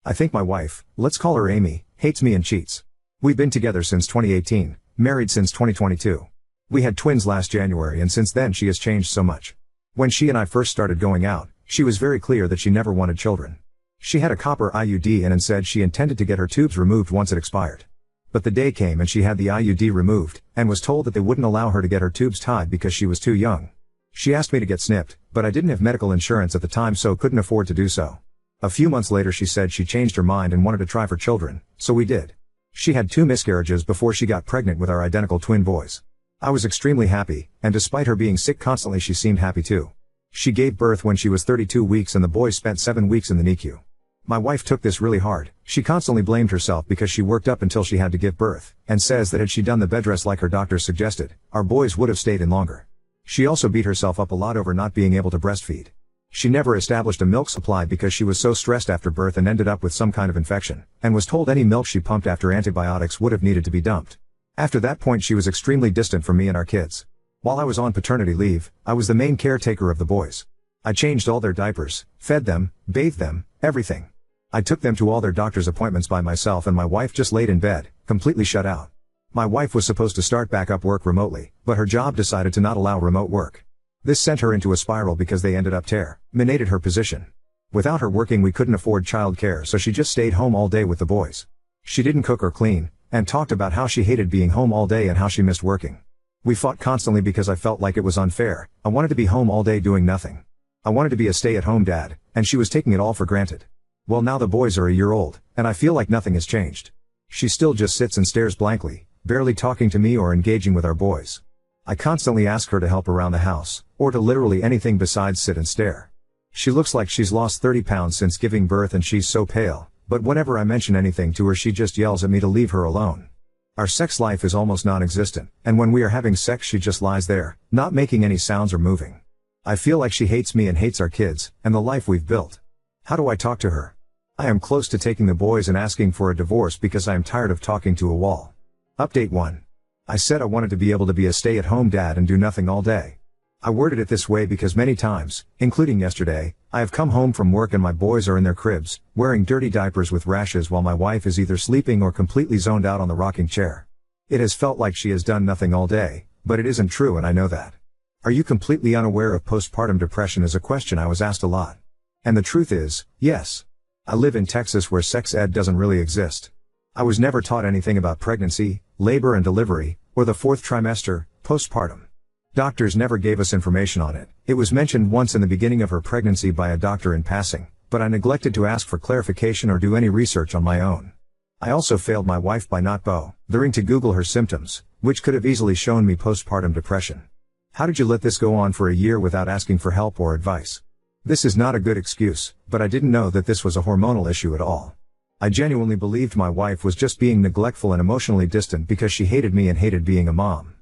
I think my wife, let's call her Amy, hates me and cheats. We've been together since 2018, married since 2022. We had twins last January and since then she has changed so much. When she and I first started going out, she was very clear that she never wanted children. She had a copper IUD in and said she intended to get her tubes removed once it expired. But the day came and she had the IUD removed, and was told that they wouldn't allow her to get her tubes tied because she was too young. She asked me to get snipped, but I didn't have medical insurance at the time so couldn't afford to do so. A few months later she said she changed her mind and wanted to try for children, so we did. She had 2 miscarriages before she got pregnant with our identical twin boys. I was extremely happy, and despite her being sick constantly she seemed happy too. She gave birth when she was 32 weeks and the boys spent 7 weeks in the NICU. My wife took this really hard. She constantly blamed herself because she worked up until she had to give birth, and says that had she done the bed rest like her doctor suggested, our boys would have stayed in longer. She also beat herself up a lot over not being able to breastfeed. She never established a milk supply because she was so stressed after birth and ended up with some kind of infection, and was told any milk she pumped after antibiotics would have needed to be dumped. After that point she was extremely distant from me and our kids. While I was on paternity leave, I was the main caretaker of the boys. I changed all their diapers, fed them, bathed them, everything. I took them to all their doctor's appointments by myself and my wife just laid in bed, completely shut out. My wife was supposed to start back up work remotely, but her job decided to not allow remote work. This sent her into a spiral because they ended up terminated her position. Without her working we couldn't afford child care so she just stayed home all day with the boys. She didn't cook or clean, and talked about how she hated being home all day and how she missed working. We fought constantly because I felt like it was unfair. I wanted to be home all day doing nothing. I wanted to be a stay-at-home dad, and she was taking it all for granted. Well, now the boys are a year old, and I feel like nothing has changed. She still just sits and stares blankly, barely talking to me or engaging with our boys. I constantly ask her to help around the house, or to literally anything besides sit and stare. She looks like she's lost 30 pounds since giving birth and she's so pale, but whenever I mention anything to her she just yells at me to leave her alone. Our sex life is almost non-existent, and when we are having sex she just lies there, not making any sounds or moving. I feel like she hates me and hates our kids, and the life we've built. How do I talk to her? I am close to taking the boys and asking for a divorce because I am tired of talking to a wall. Update 1. I said I wanted to be able to be a stay-at-home dad and do nothing all day. I worded it this way because many times, including yesterday, I have come home from work and my boys are in their cribs, wearing dirty diapers with rashes while my wife is either sleeping or completely zoned out on the rocking chair. It has felt like she has done nothing all day, but it isn't true and I know that. Are you completely unaware of postpartum depression is a question I was asked a lot. And the truth is, yes. I live in Texas where sex ed doesn't really exist. I was never taught anything about pregnancy, labor and delivery, or the 4th trimester, postpartum. Doctors never gave us information on it. It was mentioned once in the beginning of her pregnancy by a doctor in passing, but I neglected to ask for clarification or do any research on my own. I also failed my wife by not bothering to Google her symptoms, which could have easily shown me postpartum depression. How did you let this go on for a year without asking for help or advice? This is not a good excuse, but I didn't know that this was a hormonal issue at all. I genuinely believed my wife was just being neglectful and emotionally distant because she hated me and hated being a mom.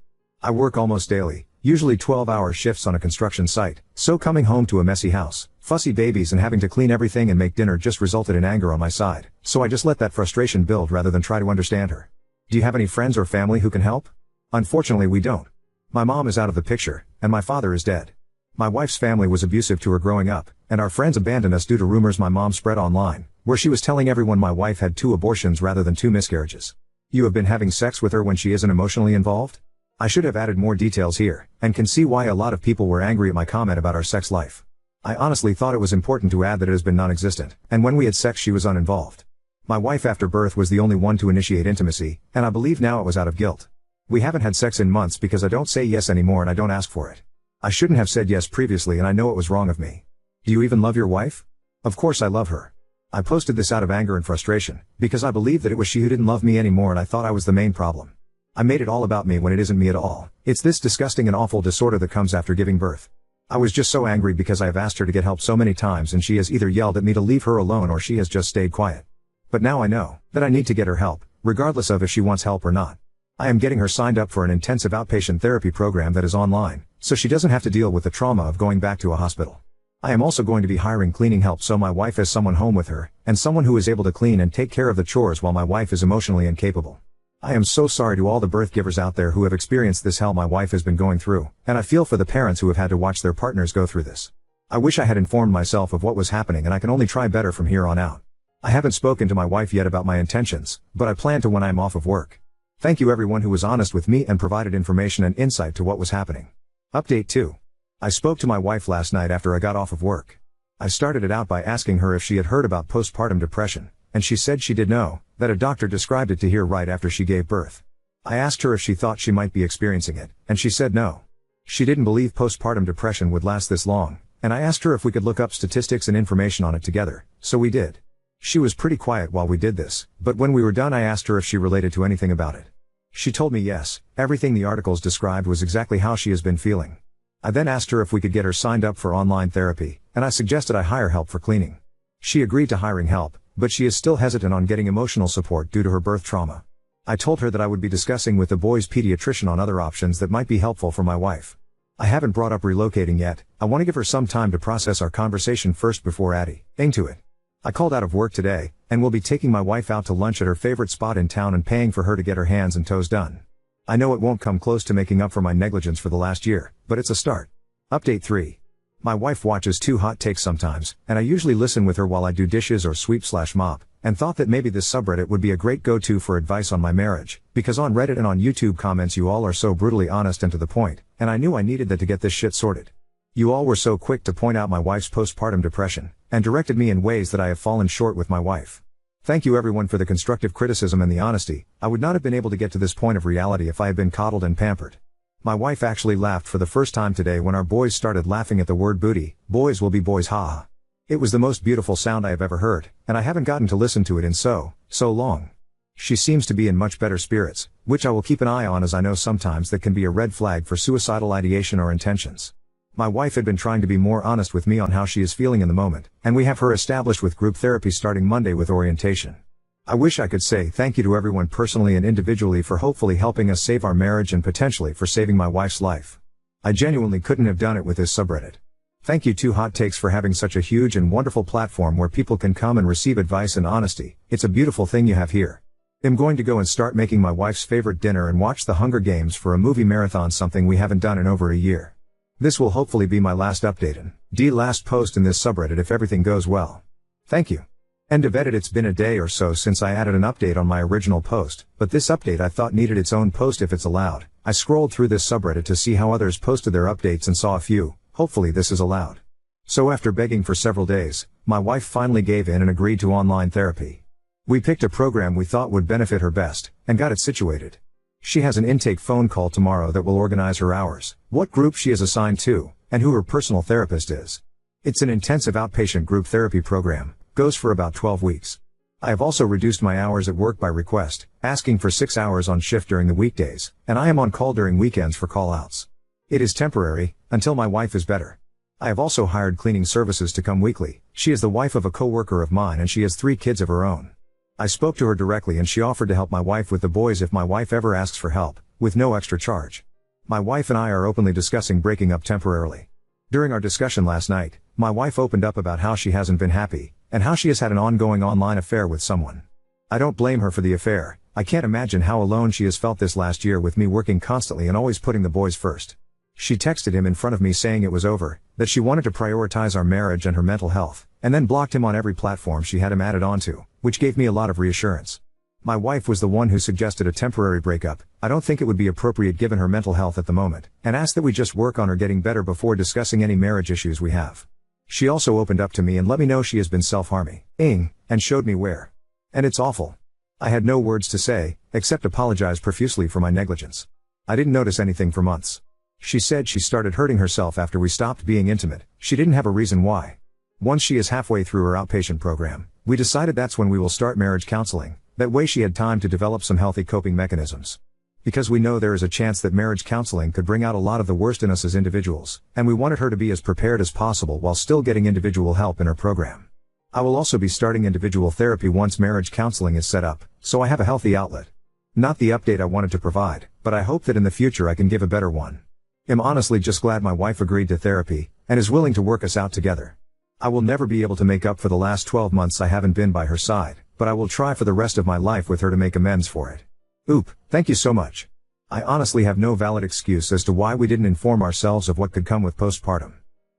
I work almost daily, usually 12-hour shifts on a construction site, so coming home to a messy house, fussy babies and having to clean everything and make dinner just resulted in anger on my side, so I just let that frustration build rather than try to understand her. Do you have any friends or family who can help? Unfortunately we don't. My mom is out of the picture, and my father is dead. My wife's family was abusive to her growing up, and our friends abandoned us due to rumors my mom spread online, where she was telling everyone my wife had 2 abortions rather than 2 miscarriages. You have been having sex with her when she isn't emotionally involved? I should have added more details here, and can see why a lot of people were angry at my comment about our sex life. I honestly thought it was important to add that it has been non-existent, and when we had sex she was uninvolved. My wife after birth was the only one to initiate intimacy, and I believe now it was out of guilt. We haven't had sex in months because I don't say yes anymore and I don't ask for it. I shouldn't have said yes previously and I know it was wrong of me. Do you even love your wife? Of course I love her. I posted this out of anger and frustration, because I believed that it was she who didn't love me anymore and I thought I was the main problem. I made it all about me when it isn't me at all. It's this disgusting and awful disorder that comes after giving birth. I was just so angry because I have asked her to get help so many times and she has either yelled at me to leave her alone or she has just stayed quiet. But now I know that I need to get her help, regardless of if she wants help or not. I am getting her signed up for an intensive outpatient therapy program that is online, so she doesn't have to deal with the trauma of going back to a hospital. I am also going to be hiring cleaning help so my wife has someone home with her, and someone who is able to clean and take care of the chores while my wife is emotionally incapable. I am so sorry to all the birth givers out there who have experienced this hell my wife has been going through, and I feel for the parents who have had to watch their partners go through this. I wish I had informed myself of what was happening and I can only try better from here on out. I haven't spoken to my wife yet about my intentions, but I plan to when I am off of work. Thank you everyone who was honest with me and provided information and insight to what was happening. Update 2. I spoke to my wife last night after I got off of work. I started it out by asking her if she had heard about postpartum depression, and she said she did know, that a doctor described it to her right after she gave birth. I asked her if she thought she might be experiencing it, and she said no. She didn't believe postpartum depression would last this long, and I asked her if we could look up statistics and information on it together, so we did. She was pretty quiet while we did this, but when we were done I asked her if she related to anything about it. She told me yes, everything the articles described was exactly how she has been feeling. I then asked her if we could get her signed up for online therapy, and I suggested I hire help for cleaning. She agreed to hiring help, but she is still hesitant on getting emotional support due to her birth trauma. I told her that I would be discussing with the boys' pediatrician on other options that might be helpful for my wife. I haven't brought up relocating yet, I want to give her some time to process our conversation first before adding to it. I called out of work today, and will be taking my wife out to lunch at her favorite spot in town and paying for her to get her hands and toes done. I know it won't come close to making up for my negligence for the last year, but it's a start. Update 3. My wife watches Too Hot Takes sometimes, and I usually listen with her while I do dishes or sweep/mop, and thought that maybe this subreddit would be a great go-to for advice on my marriage, because on Reddit and on YouTube comments you all are so brutally honest and to the point, and I knew I needed that to get this shit sorted. You all were so quick to point out my wife's postpartum depression, and directed me in ways that I have fallen short with my wife. Thank you everyone for the constructive criticism and the honesty. I would not have been able to get to this point of reality if I had been coddled and pampered. My wife actually laughed for the first time today when our boys started laughing at the word booty. Boys will be boys, haha. It was the most beautiful sound I have ever heard, and I haven't gotten to listen to it in so long. She seems to be in much better spirits, which I will keep an eye on, as I know sometimes that can be a red flag for suicidal ideation or intentions. My wife had been trying to be more honest with me on how she is feeling in the moment, and we have her established with group therapy starting Monday with orientation. I wish I could say thank you to everyone personally and individually for hopefully helping us save our marriage and potentially for saving my wife's life. I genuinely couldn't have done it with this subreddit. Thank you Too Hot Takes for having such a huge and wonderful platform where people can come and receive advice and honesty. It's a beautiful thing you have here. I'm going to go and start making my wife's favorite dinner and watch The Hunger Games for a movie marathon, something we haven't done in over a year. This will hopefully be my last update and last post in this subreddit if everything goes well. Thank you. End of edit. It's been a day or so since I added an update on my original post, but this update I thought needed its own post if it's allowed. I scrolled through this subreddit to see how others posted their updates and saw a few. Hopefully this is allowed. So after begging for several days, my wife finally gave in and agreed to online therapy. We picked a program we thought would benefit her best, and got it situated. She has an intake phone call tomorrow that will organize her hours, what group she is assigned to, and who her personal therapist is. It's an intensive outpatient group therapy program, goes for about 12 weeks. I have also reduced my hours at work by request, asking for 6 hours on shift during the weekdays, and I am on call during weekends for call-outs. It is temporary, until my wife is better. I have also hired cleaning services to come weekly. She is the wife of a co-worker of mine and she has 3 kids of her own. I spoke to her directly and she offered to help my wife with the boys if my wife ever asks for help, with no extra charge. My wife and I are openly discussing breaking up temporarily. During our discussion last night, my wife opened up about how she hasn't been happy, and how she has had an ongoing online affair with someone. I don't blame her for the affair. I can't imagine how alone she has felt this last year with me working constantly and always putting the boys first. She texted him in front of me saying it was over, that she wanted to prioritize our marriage and her mental health, and then blocked him on every platform she had him added onto, which gave me a lot of reassurance. My wife was the one who suggested a temporary breakup. I don't think it would be appropriate given her mental health at the moment, and asked that we just work on her getting better before discussing any marriage issues we have. She also opened up to me and let me know she has been self-harming, and showed me where. And it's awful. I had no words to say, except apologize profusely for my negligence. I didn't notice anything for months. She said she started hurting herself after we stopped being intimate. She didn't have a reason why. Once she is halfway through her outpatient program, we decided that's when we will start marriage counseling. That way she had time to develop some healthy coping mechanisms. Because we know there is a chance that marriage counseling could bring out a lot of the worst in us as individuals, and we wanted her to be as prepared as possible while still getting individual help in her program. I will also be starting individual therapy once marriage counseling is set up, so I have a healthy outlet. Not the update I wanted to provide, but I hope that in the future I can give a better one. I'm honestly just glad my wife agreed to therapy, and is willing to work us out together. I will never be able to make up for the last 12 months I haven't been by her side, but I will try for the rest of my life with her to make amends for it. Thank you so much. I honestly have no valid excuse as to why we didn't inform ourselves of what could come with postpartum.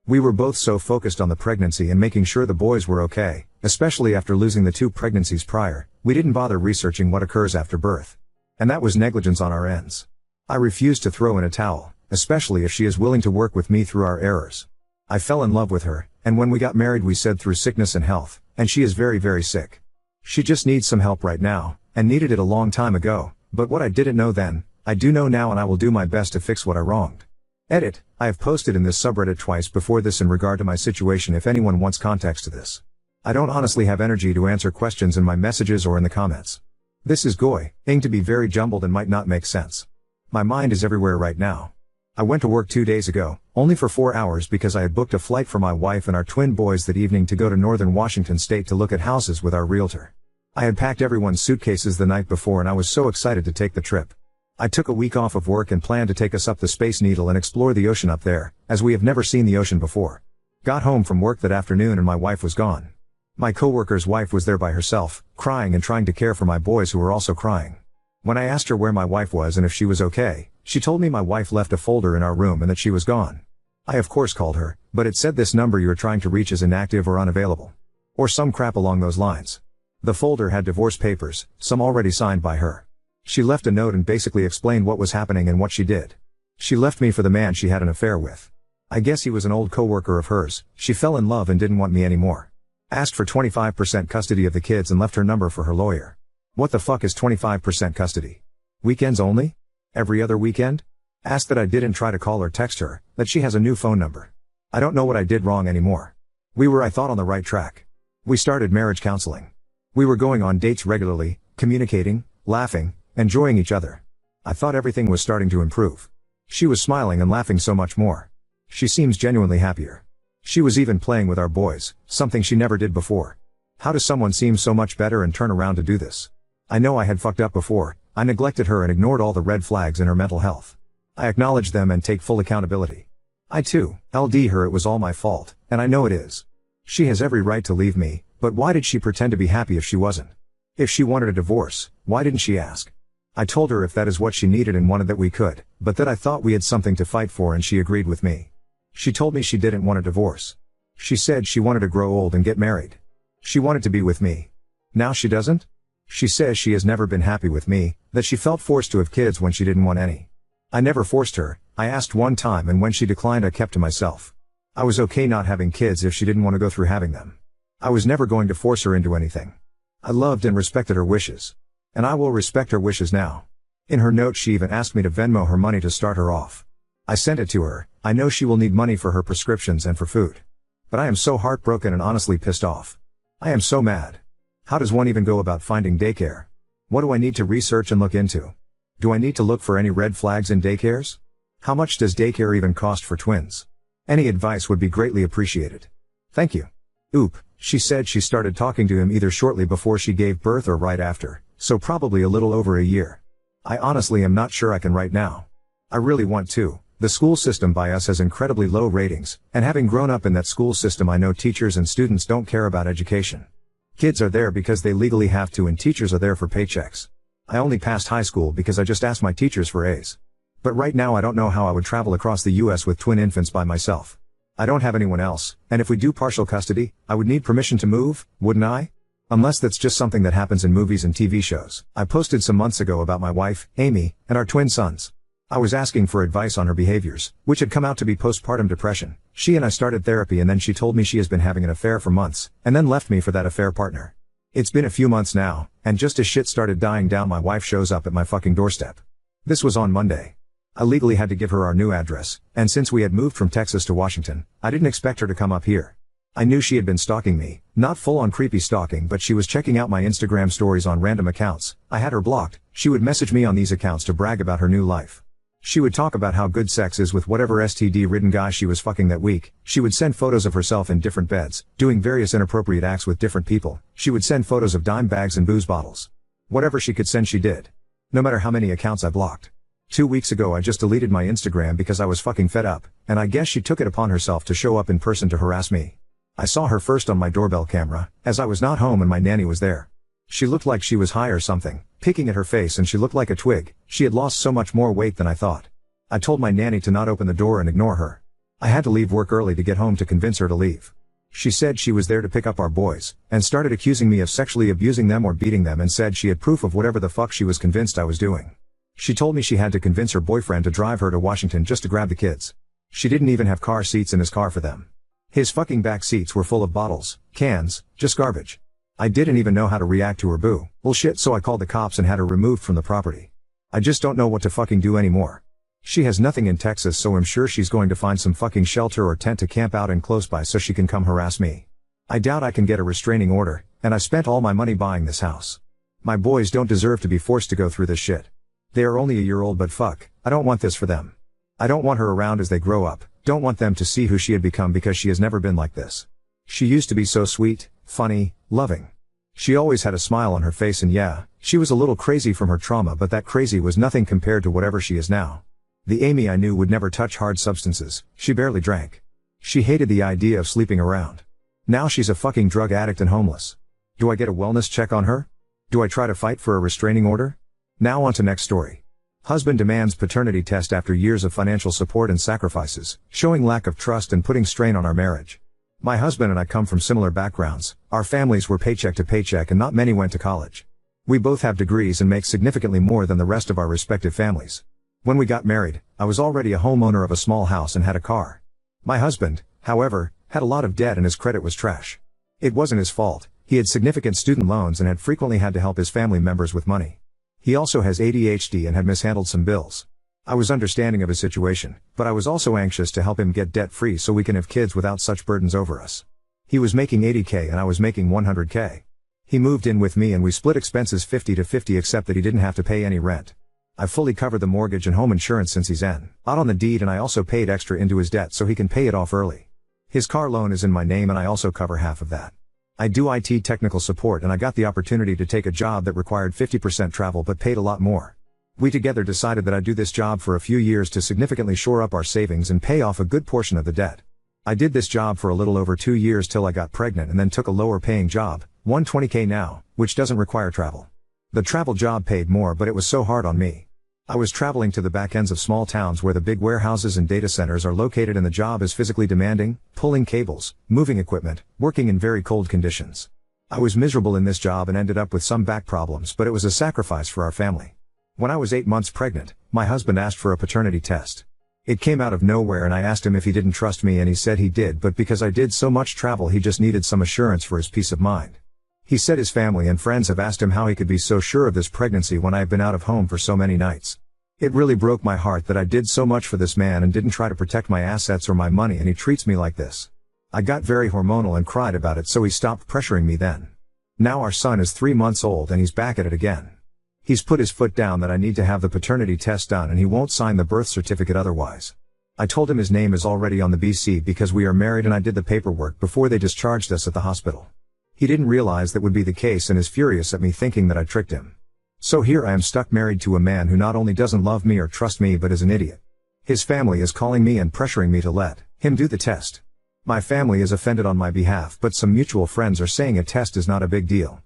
We were both so focused on the pregnancy and making sure the boys were okay, Especially after losing the 2 pregnancies prior, we didn't bother researching what occurs after birth. And that was negligence on our ends. I refused to throw in a towel, especially if she is willing to work with me through our errors. I fell in love with her, and when we got married we said through sickness and health, and she is very very sick. She just needs some help right now, and needed it a long time ago, but what I didn't know then, I do know now, and I will do my best to fix what I wronged. Edit, I have posted in this subreddit twice before this in regard to my situation if anyone wants context to this. I don't honestly have energy to answer questions in my messages or in the comments. This is going to be very jumbled and might not make sense. My mind is everywhere right now. I went to work 2 days ago, only for 4 hours because I had booked a flight for my wife and our twin boys that evening to go to northern Washington state to look at houses with our realtor. I had packed everyone's suitcases the night before and I was so excited to take the trip. I took a week off of work and planned to take us up the Space Needle and explore the ocean up there, as we have never seen the ocean before. Got home from work that afternoon and my wife was gone. My coworker's wife was there by herself, crying and trying to care for my boys who were also crying. When I asked her where my wife was and if she was okay, she told me my wife left a folder in our room and that she was gone. I of course called her, but it said this number you are trying to reach is inactive or unavailable. Or some crap along those lines. The folder had divorce papers, some already signed by her. She left a note and basically explained what was happening and what she did. She left me for the man she had an affair with. I guess he was an old coworker of hers. She fell in love and didn't want me anymore. Asked for 25% custody of the kids and left her number for her lawyer. What the fuck is 25% custody? Weekends only? Every other weekend? Asked that I didn't try to call or text her, that she has a new phone number. I don't know what I did wrong anymore. We were, I thought, on the right track. We started marriage counseling. We were going on dates regularly, communicating, laughing, enjoying each other. I thought everything was starting to improve. She was smiling and laughing so much more. She seems genuinely happier. She was even playing with our boys, something she never did before. How does someone seem so much better and turn around to do this? I know I had fucked up before. I neglected her and ignored all the red flags in her mental health. I acknowledge them and take full accountability. I too, LD her, it was all my fault, and I know it is. She has every right to leave me, but why did she pretend to be happy if she wasn't? If she wanted a divorce, why didn't she ask? I told her if that is what she needed and wanted that we could, but that I thought we had something to fight for and she agreed with me. She told me she didn't want a divorce. She said she wanted to grow old and get married. She wanted to be with me. Now she doesn't? She says she has never been happy with me, that she felt forced to have kids when she didn't want any. I never forced her. I asked one time and when she declined I kept to myself. I was okay not having kids if she didn't want to go through having them. I was never going to force her into anything. I loved and respected her wishes. And I will respect her wishes now. In her note she even asked me to Venmo her money to start her off. I sent it to her. I know she will need money for her prescriptions and for food. But I am so heartbroken and honestly pissed off. I am so mad. How does one even go about finding daycare? What do I need to research and look into? Do I need to look for any red flags in daycares? How much does daycare even cost for twins? Any advice would be greatly appreciated. Thank you. Oop, she said she started talking to him either shortly before she gave birth or right after, so probably a little over a year. I honestly am not sure I can right now. I really want to. The school system by us has incredibly low ratings, and having grown up in that school system I know teachers and students don't care about education. Kids are there because they legally have to and teachers are there for paychecks. I only passed high school because I just asked my teachers for A's. But right now I don't know how I would travel across the US with twin infants by myself. I don't have anyone else, and if we do partial custody, I would need permission to move, wouldn't I? Unless that's just something that happens in movies and TV shows. I posted some months ago about my wife, Amy, and our twin sons. I was asking for advice on her behaviors, which had come out to be postpartum depression. She and I started therapy and then she told me she has been having an affair for months, and then left me for that affair partner. It's been a few months now, and just as shit started dying down my wife shows up at my fucking doorstep. This was on Monday. I legally had to give her our new address, and since we had moved from Texas to Washington, I didn't expect her to come up here. I knew she had been stalking me, not full-on creepy stalking, but she was checking out my Instagram stories on random accounts. I had her blocked. She would message me on these accounts to brag about her new life. She would talk about how good sex is with whatever STD-ridden guy she was fucking that week. She would send photos of herself in different beds, doing various inappropriate acts with different people. She would send photos of dime bags and booze bottles. Whatever she could send she did. No matter how many accounts I blocked. 2 weeks ago I just deleted my Instagram because I was fucking fed up, and I guess she took it upon herself to show up in person to harass me. I saw her first on my doorbell camera, as I was not home and my nanny was there. She looked like she was high or something, picking at her face, and she looked like a twig. She had lost so much more weight than I thought. I told my nanny to not open the door and ignore her. I had to leave work early to get home to convince her to leave. She said she was there to pick up our boys, and started accusing me of sexually abusing them or beating them, and said she had proof of whatever the fuck she was convinced I was doing. She told me she had to convince her boyfriend to drive her to Washington just to grab the kids. She didn't even have car seats in his car for them. His fucking back seats were full of bottles, cans, just garbage. I didn't even know how to react to her bullshit, so I called the cops and had her removed from the property. I just don't know what to fucking do anymore. She has nothing in Texas, so I'm sure she's going to find some fucking shelter or tent to camp out in close by so she can come harass me. I doubt I can get a restraining order, and I spent all my money buying this house. My boys don't deserve to be forced to go through this shit. They are only a year old, but fuck, I don't want this for them. I don't want her around as they grow up, don't want them to see who she had become because she has never been like this. She used to be so sweet, funny, loving. She always had a smile on her face, and yeah, she was a little crazy from her trauma, but that crazy was nothing compared to whatever she is now. The Amy I knew would never touch hard substances, she barely drank. She hated the idea of sleeping around. Now she's a fucking drug addict and homeless. Do I get a wellness check on her? Do I try to fight for a restraining order? Now on to next story. Husband demands paternity test after years of financial support and sacrifices, showing lack of trust and putting strain on our marriage. My husband and I come from similar backgrounds, our families were paycheck to paycheck and not many went to college. We both have degrees and make significantly more than the rest of our respective families. When we got married, I was already a homeowner of a small house and had a car. My husband, however, had a lot of debt and his credit was trash. It wasn't his fault, he had significant student loans and had frequently had to help his family members with money. He also has ADHD and had mishandled some bills. I was understanding of his situation, but I was also anxious to help him get debt-free so we can have kids without such burdens over us. He was making $80K and I was making $100K. He moved in with me and we split expenses 50-50, except that he didn't have to pay any rent. I fully covered the mortgage and home insurance since he's out on the deed, and I also paid extra into his debt so he can pay it off early. His car loan is in my name and I also cover half of that. I do IT technical support and I got the opportunity to take a job that required 50% travel but paid a lot more. We together decided that I'd do this job for a few years to significantly shore up our savings and pay off a good portion of the debt. I did this job for a little over 2 years till I got pregnant and then took a lower paying job, $120K now, which doesn't require travel. The travel job paid more, but it was so hard on me. I was traveling to the back ends of small towns where the big warehouses and data centers are located, and the job is physically demanding, pulling cables, moving equipment, working in very cold conditions. I was miserable in this job and ended up with some back problems, but it was a sacrifice for our family. When I was 8 months pregnant, my husband asked for a paternity test. It came out of nowhere and I asked him if he didn't trust me, and he said he did, but because I did so much travel he just needed some assurance for his peace of mind. He said his family and friends have asked him how he could be so sure of this pregnancy when I have been out of home for so many nights. It really broke my heart that I did so much for this man and didn't try to protect my assets or my money, and he treats me like this. I got very hormonal and cried about it, so he stopped pressuring me then. Now our son is 3 months old and he's back at it again. He's put his foot down that I need to have the paternity test done and he won't sign the birth certificate otherwise. I told him his name is already on the BC because we are married and I did the paperwork before they discharged us at the hospital. He didn't realize that would be the case and is furious at me, thinking that I tricked him. So here I am stuck married to a man who not only doesn't love me or trust me but is an idiot. His family is calling me and pressuring me to let him do the test. My family is offended on my behalf, but some mutual friends are saying a test is not a big deal.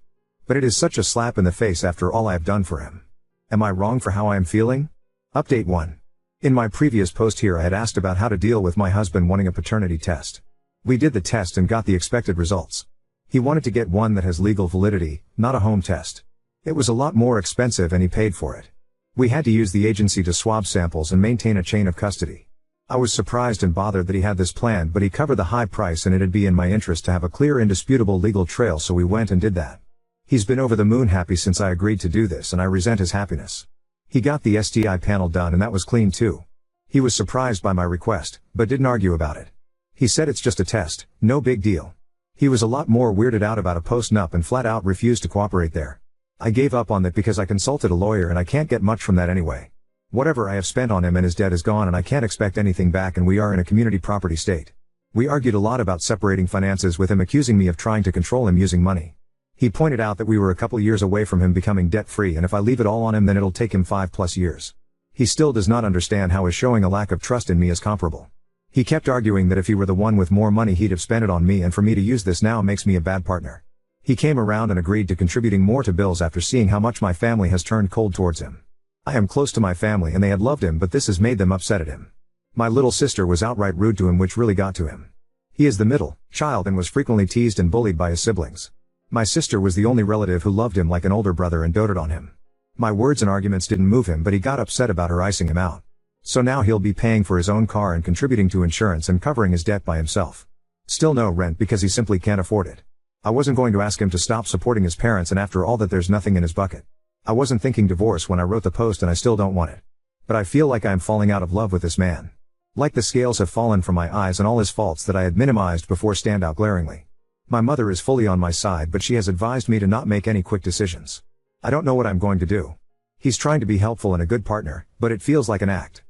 But it is such a slap in the face after all I have done for him. Am I wrong for how I am feeling? Update 1. In my previous post here I had asked about how to deal with my husband wanting a paternity test. We did the test and got the expected results. He wanted to get one that has legal validity, not a home test. It was a lot more expensive and he paid for it. We had to use the agency to swab samples and maintain a chain of custody. I was surprised and bothered that he had this planned, but he covered the high price and it'd be in my interest to have a clear, indisputable legal trail, so we went and did that. He's been over the moon happy since I agreed to do this, and I resent his happiness. He got the STI panel done and that was clean too. He was surprised by my request, but didn't argue about it. He said it's just a test, no big deal. He was a lot more weirded out about a post-nup and flat out refused to cooperate there. I gave up on that because I consulted a lawyer and I can't get much from that anyway. Whatever I have spent on him and his debt is gone and I can't expect anything back, and we are in a community property state. We argued a lot about separating finances, with him accusing me of trying to control him using money. He pointed out that we were a couple years away from him becoming debt-free, and if I leave it all on him then it'll take him 5+ years. He still does not understand how his showing a lack of trust in me is comparable. He kept arguing that if he were the one with more money he'd have spent it on me, and for me to use this now makes me a bad partner. He came around and agreed to contributing more to bills after seeing how much my family has turned cold towards him. I am close to my family and they had loved him, but this has made them upset at him. My little sister was outright rude to him, which really got to him. He is the middle child and was frequently teased and bullied by his siblings. My sister was the only relative who loved him like an older brother and doted on him. My words and arguments didn't move him, but he got upset about her icing him out. So now he'll be paying for his own car and contributing to insurance and covering his debt by himself. Still no rent because he simply can't afford it. I wasn't going to ask him to stop supporting his parents, and after all that there's nothing in his bucket. I wasn't thinking divorce when I wrote the post, and I still don't want it. But I feel like I am falling out of love with this man. Like the scales have fallen from my eyes and all his faults that I had minimized before stand out glaringly. My mother is fully on my side, but she has advised me to not make any quick decisions. I don't know what I'm going to do. He's trying to be helpful and a good partner, but it feels like an act.